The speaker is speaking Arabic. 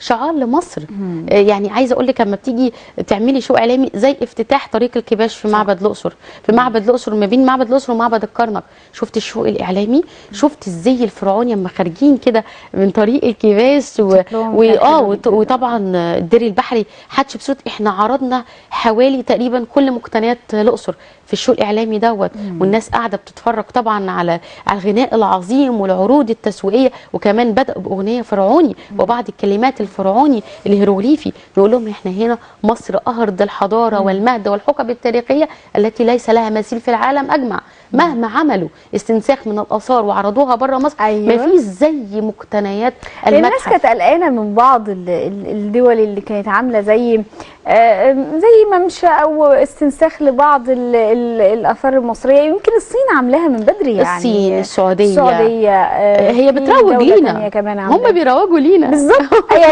شعار لمصر. يعني عايزه اقول لك لما بتيجي تعملي شو اعلامي زي افتتاح طريق الكباش في معبد الاقصر، في معبد الاقصر ما بين معبد الاقصر ومعبد الكرنك، شفت الشو الاعلامي، شفت الزي الفرعوني لما خارجين كده من طريق الكباش وطبعا الدير البحري حتشبسوت. احنا عرضنا حوالي تقريبا كل مقتنيات الاقصر في الشو الاعلامي دوت، والناس قاعده بتتفرج طبعا على الغناء العظيم والعروض التسويقيه، وكمان بداوا باغنيه فرعوني وبعض الكلمات الفرعوني الهيروغليفي، نقول لهم احنا هنا مصر ارض الحضاره والمجد والحقب التاريخيه التي ليس لها مثيل في العالم اجمع. مهما عملوا استنساخ من الاثار وعرضوها بره مصر ما فيش زي مقتنيات المتحف. الناس كانت قلقانه من بعض الدول اللي كانت عامله زي ممشى او استنساخ لبعض الاثار المصريه، يمكن الصين عاملاها من بدري، يعني الصين، السعوديه هي بتروج لينا، كمان هم بيروجوا لينا بالظبط. يعني